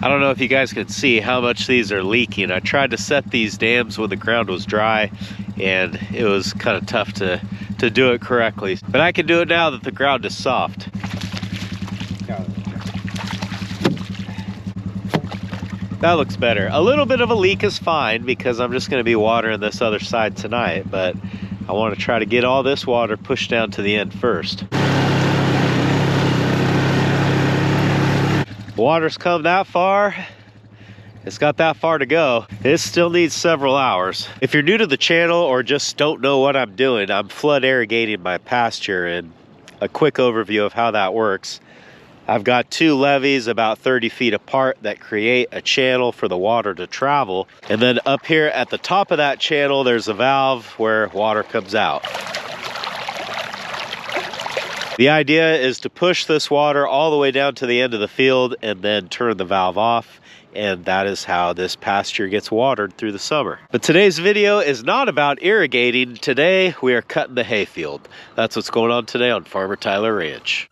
I don't know if you guys can see how much these are leaking. I tried to set these dams when the ground was dry, and it was kind of tough to do it correctly. But I can do it now that the ground is soft. That looks better. A little bit of a leak is fine because I'm just going to be watering this other side tonight, but I want to try to get all this water pushed down to the end first. The water's come that far. It's got that far to go. It still needs several hours. If you're new to the channel or just don't know what I'm doing, I'm flood irrigating my pasture, and a quick overview of how that works. I've got two levees about 30 feet apart that create a channel for the water to travel. And then up here at the top of that channel, there's a valve where water comes out. The idea is to push this water all the way down to the end of the field and then turn the valve off. And that is how this pasture gets watered through the summer. But today's video is not about irrigating. Today, we are cutting the hayfield. That's what's going on today on Farmertylerranch.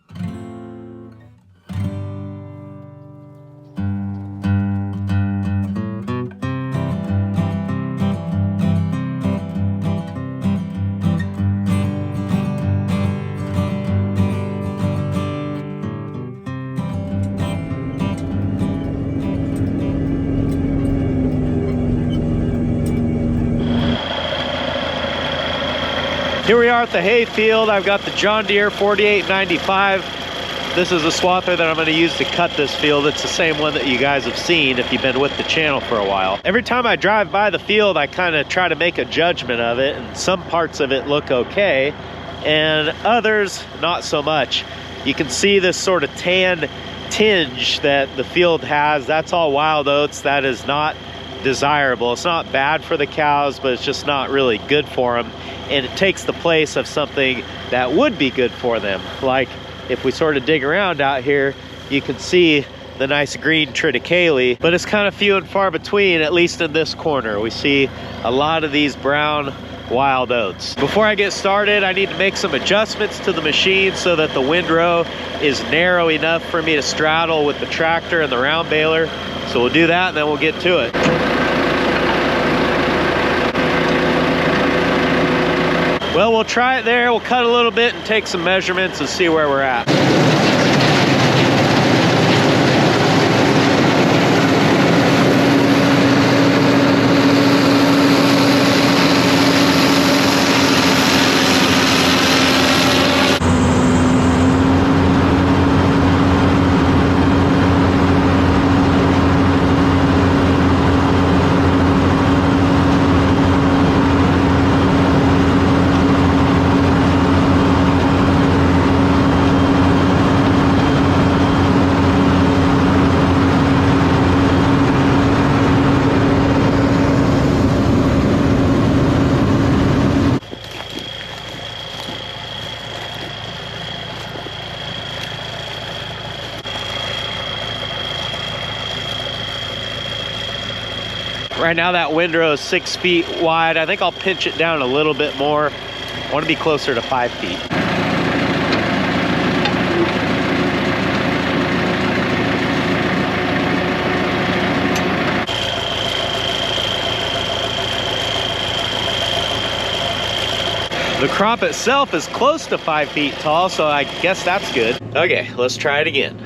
Here we are at the hay field. I've got the John Deere 4895. This is a swather that I'm going to use to cut this field. It's the same one that you guys have seen if you've been with the channel for a while. Every time I drive by the field, I kind of try to make a judgment of it, and some parts of it look okay, and others not so much. You can see this sort of tan tinge that the field has. That's all wild oats. That is not desirable. It's not bad for the cows, but it's just not really good for them. And it takes the place of something that would be good for them. Like if we sort of dig around out here, you can see the nice green triticale, but it's kind of few and far between, at least in this corner. We see a lot of these brown wild oats. Before I get started, I need to make some adjustments to the machine so that the windrow is narrow enough for me to straddle with the tractor and the round baler. So we'll do that and then we'll get to it. Well, we'll try it there. We'll cut a little bit and take some measurements and see where we're at. Right now that windrow is 6 feet wide. I think I'll pinch it down a little bit more. I want to be closer to 5 feet. The crop itself is close to 5 feet tall, so I guess that's good. Okay, let's try it again.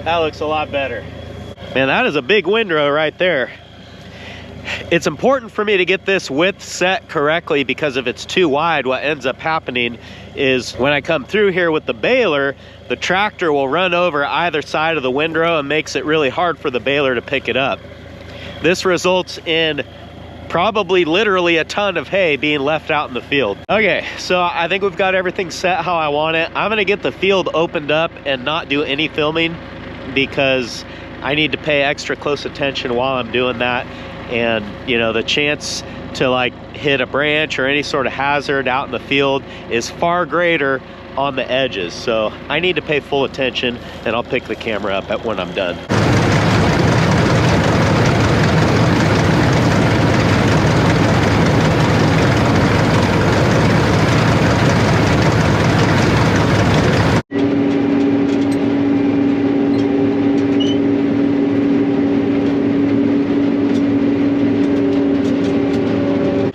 That looks a lot better. Man, that is a big windrow right there. It's important for me to get this width set correctly, because if it's too wide, what ends up happening is when I come through here with the baler, the tractor will run over either side of the windrow and makes it really hard for the baler to pick it up. This results in probably literally a ton of hay being left out in the field. Okay, so I think we've got everything set how I want it. I'm gonna get the field opened up and not do any filming, because I need to pay extra close attention while I'm doing that. And you know, the chance to like hit a branch or any sort of hazard out in the field is far greater on the edges. So I need to pay full attention, and I'll pick the camera up when I'm done.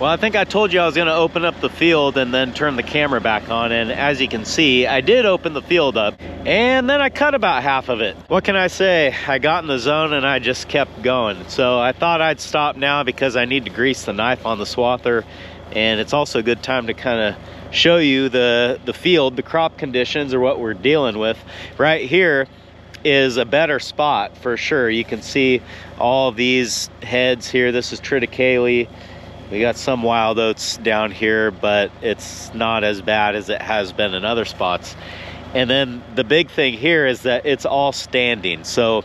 Well, I think I told you I was going to open up the field and then turn the camera back on, and as you can see, I did open the field up and then I cut about half of it. What can I say? I got in the zone and I just kept going. So I thought I'd stop now because I need to grease the knife on the swather, and it's also a good time to kind of show you the field, the crop conditions, or what we're dealing with. Right here is a better spot for sure. You can see all of these heads here. This is triticale. We got some wild oats down here, but it's not as bad as it has been in other spots. And then the big thing here is that it's all standing. So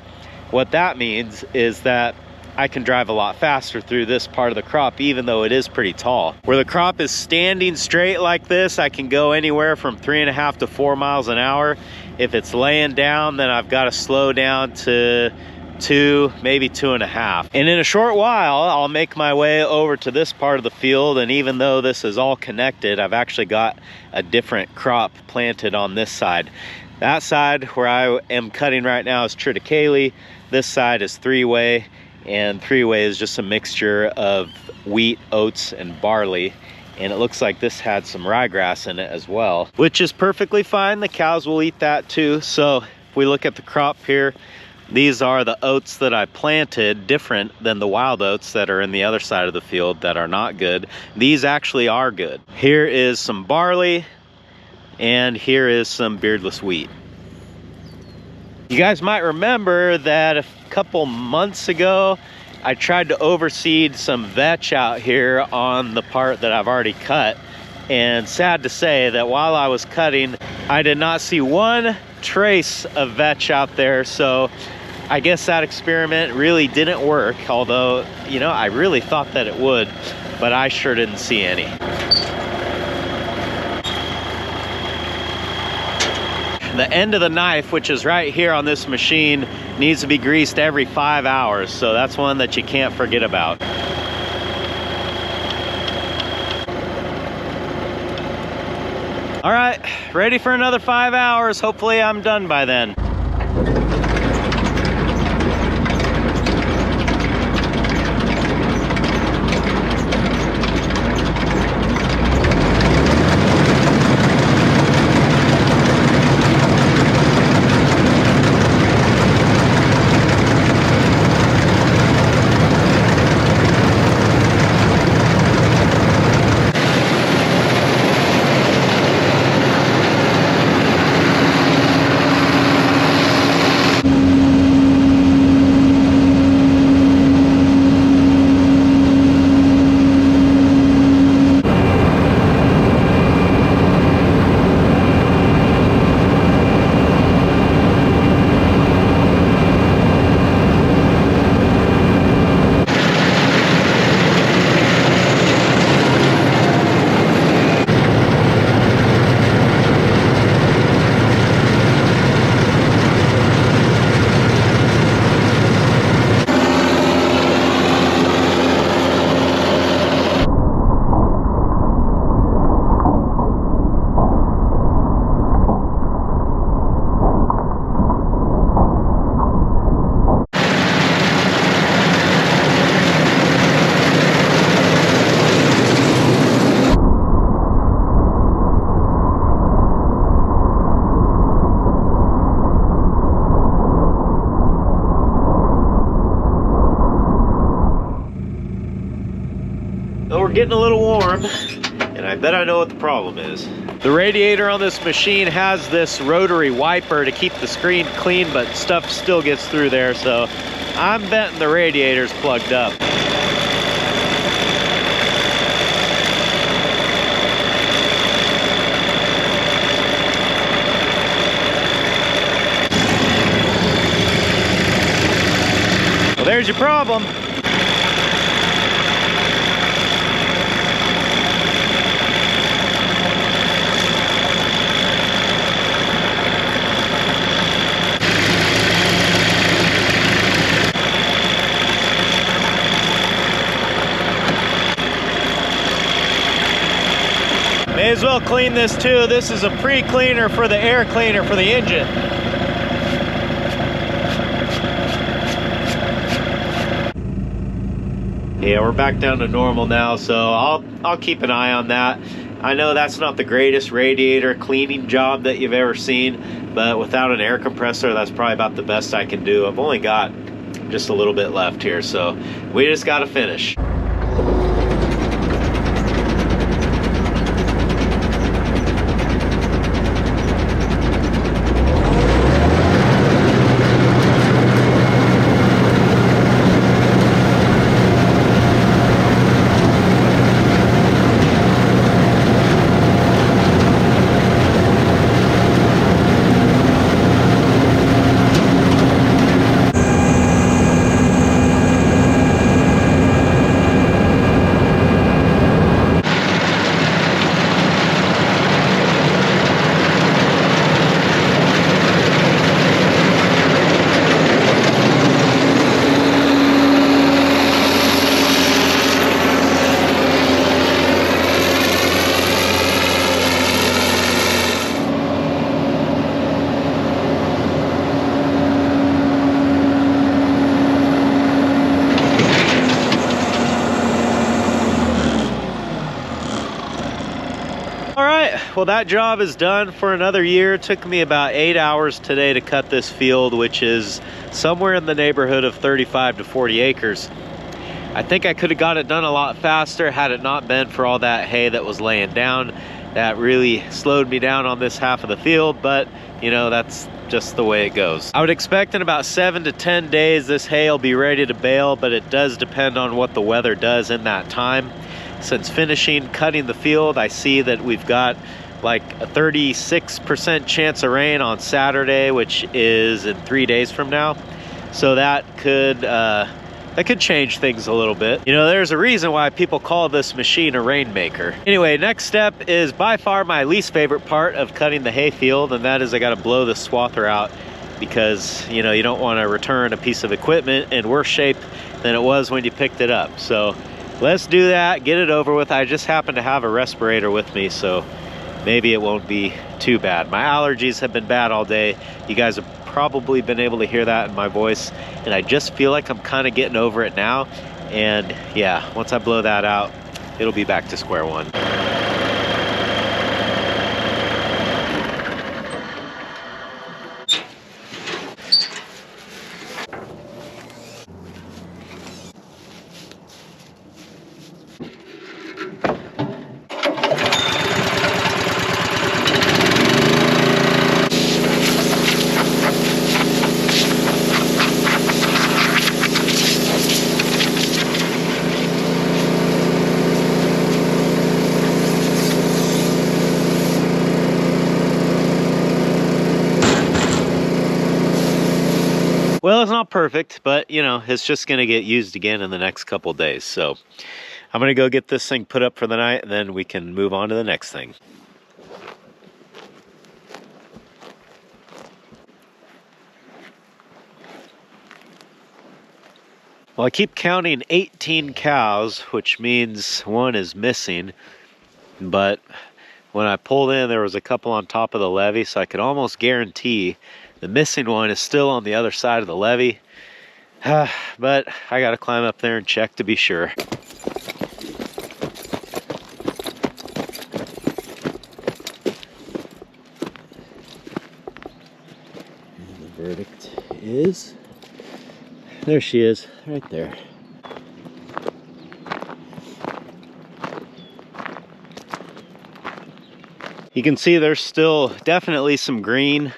what that means is that I can drive a lot faster through this part of the crop, even though it is pretty tall. Where the crop is standing straight like this, I can go anywhere from 3.5 to 4 miles an hour. If it's laying down, then I've got to slow down to 2, maybe 2.5. And in a short while, I'll make my way over to this part of the field, and even though this is all connected, I've actually got a different crop planted on this side. That side where I am cutting right now is triticale. This side is three-way, and three-way is just a mixture of wheat, oats, and barley. And it looks like this had some ryegrass in it as well, which is perfectly fine. The cows will eat that too. So if we look at the crop here, these are the oats that I planted, different than the wild oats that are in the other side of the field that are not good. These actually are good. Here is some barley, and here is some beardless wheat. You guys might remember that a couple months ago, I tried to overseed some vetch out here on the part that I've already cut. And sad to say that while I was cutting, I did not see one trace of vetch out there. So I guess that experiment really didn't work, although, you know, I really thought that it would, but I sure didn't see any. The end of the knife, which is right here on this machine, needs to be greased every 5 hours, so that's one that you can't forget about. All right, ready for another 5 hours. Hopefully I'm done by then. We're getting a little warm, and I bet I know what the problem is. The radiator on this machine has this rotary wiper to keep the screen clean, but stuff still gets through there, so I'm betting the radiator's plugged up. Well, there's your problem. May as well clean this too. This is a pre-cleaner for the air cleaner for the engine. Yeah, we're back down to normal now, so I'll keep an eye on that. I know that's not the greatest radiator cleaning job that you've ever seen, but without an air compressor, that's probably about the best I can do. I've only got just a little bit left here, so we just got to finish. Well, that job is done for another year. It took me about 8 hours today to cut this field, which is somewhere in the neighborhood of 35 to 40 acres. I think I could have got it done a lot faster had it not been for all that hay that was laying down. That really slowed me down on this half of the field, but you know, that's just the way it goes. I would expect in about 7 to 10 days this hay will be ready to bale, but it does depend on what the weather does in that time. Since finishing cutting the field, I see that we've got like a 36% chance of rain on Saturday, which is in 3 days from now. So that could change things a little bit. You know, there's a reason why people call this machine a rainmaker. Anyway, next step is by far my least favorite part of cutting the hay field, and that is I got to blow the swather out, because you know, you don't want to return a piece of equipment in worse shape than it was when you picked it up. So let's do that, get it over with. I just happen to have a respirator with me, so maybe it won't be too bad. My allergies have been bad all day. You guys have probably been able to hear that in my voice, and I just feel like I'm kind of getting over it now. And yeah, once I blow that out, it'll be back to square one. Well, it's not perfect, but you know, it's just going to get used again in the next couple days. So I'm going to go get this thing put up for the night, and then we can move on to the next thing. Well, I keep counting 18 cows, which means one is missing. But when I pulled in, there was a couple on top of the levee, so I could almost guarantee the missing one is still on the other side of the levee. But I gotta climb up there and check to be sure. And the verdict is, there she is, right there. You can see there's still definitely some green,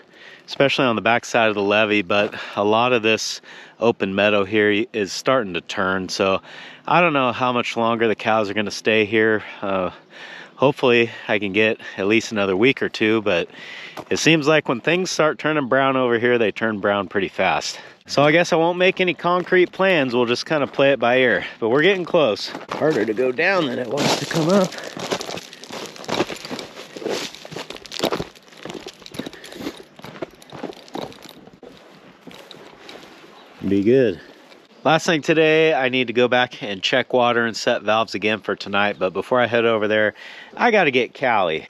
especially on the back side of the levee, but a lot of this open meadow here is starting to turn. So I don't know how much longer the cows are going to stay here. Hopefully I can get at least another week or two, but it seems like when things start turning brown over here, they turn brown pretty fast. So I guess I won't make any concrete plans. We'll just kind of play it by ear, but we're getting close. Harder to go down than it wants to come up. Be good. Last thing today, I need to go back and check water and set valves again for tonight. But before I head over there, I got to get Callie.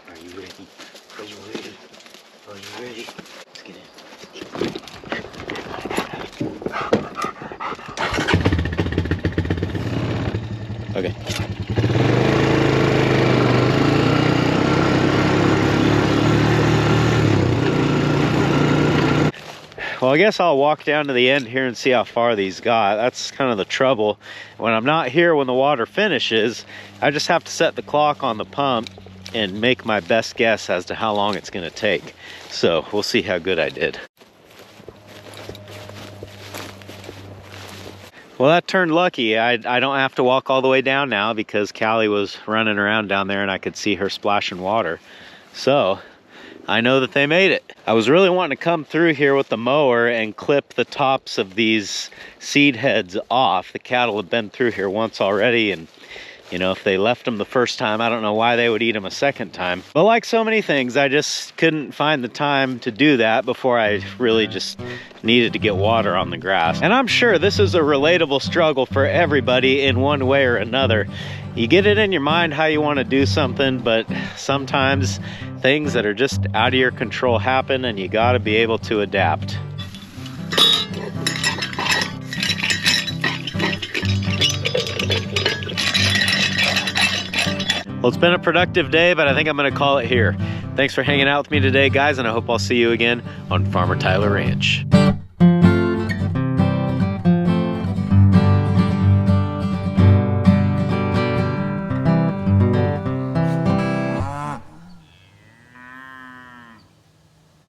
Are you ready? Are you ready? Are you ready? Let's get in. Okay. Well, I guess I'll walk down to the end here and see how far these got. That's kind of the trouble. When I'm not here when the water finishes, I just have to set the clock on the pump and make my best guess as to how long it's going to take. So we'll see how good I did. Well, that turned lucky. I don't have to walk all the way down now because Callie was running around down there and I could see her splashing water. So I know that they made it. I was really wanting to come through here with the mower and clip the tops of these seed heads off. The cattle have been through here once already, and you know, if they left them the first time, I don't know why they would eat them a second time. But like so many things, I just couldn't find the time to do that before I really just needed to get water on the grass. And I'm sure this is a relatable struggle for everybody in one way or another. You get it in your mind how you want to do something, but sometimes things that are just out of your control happen and you got to be able to adapt. Well, it's been a productive day, but I think I'm going to call it here. Thanks for hanging out with me today, guys, and I hope I'll see you again on Farmer Tyler Ranch.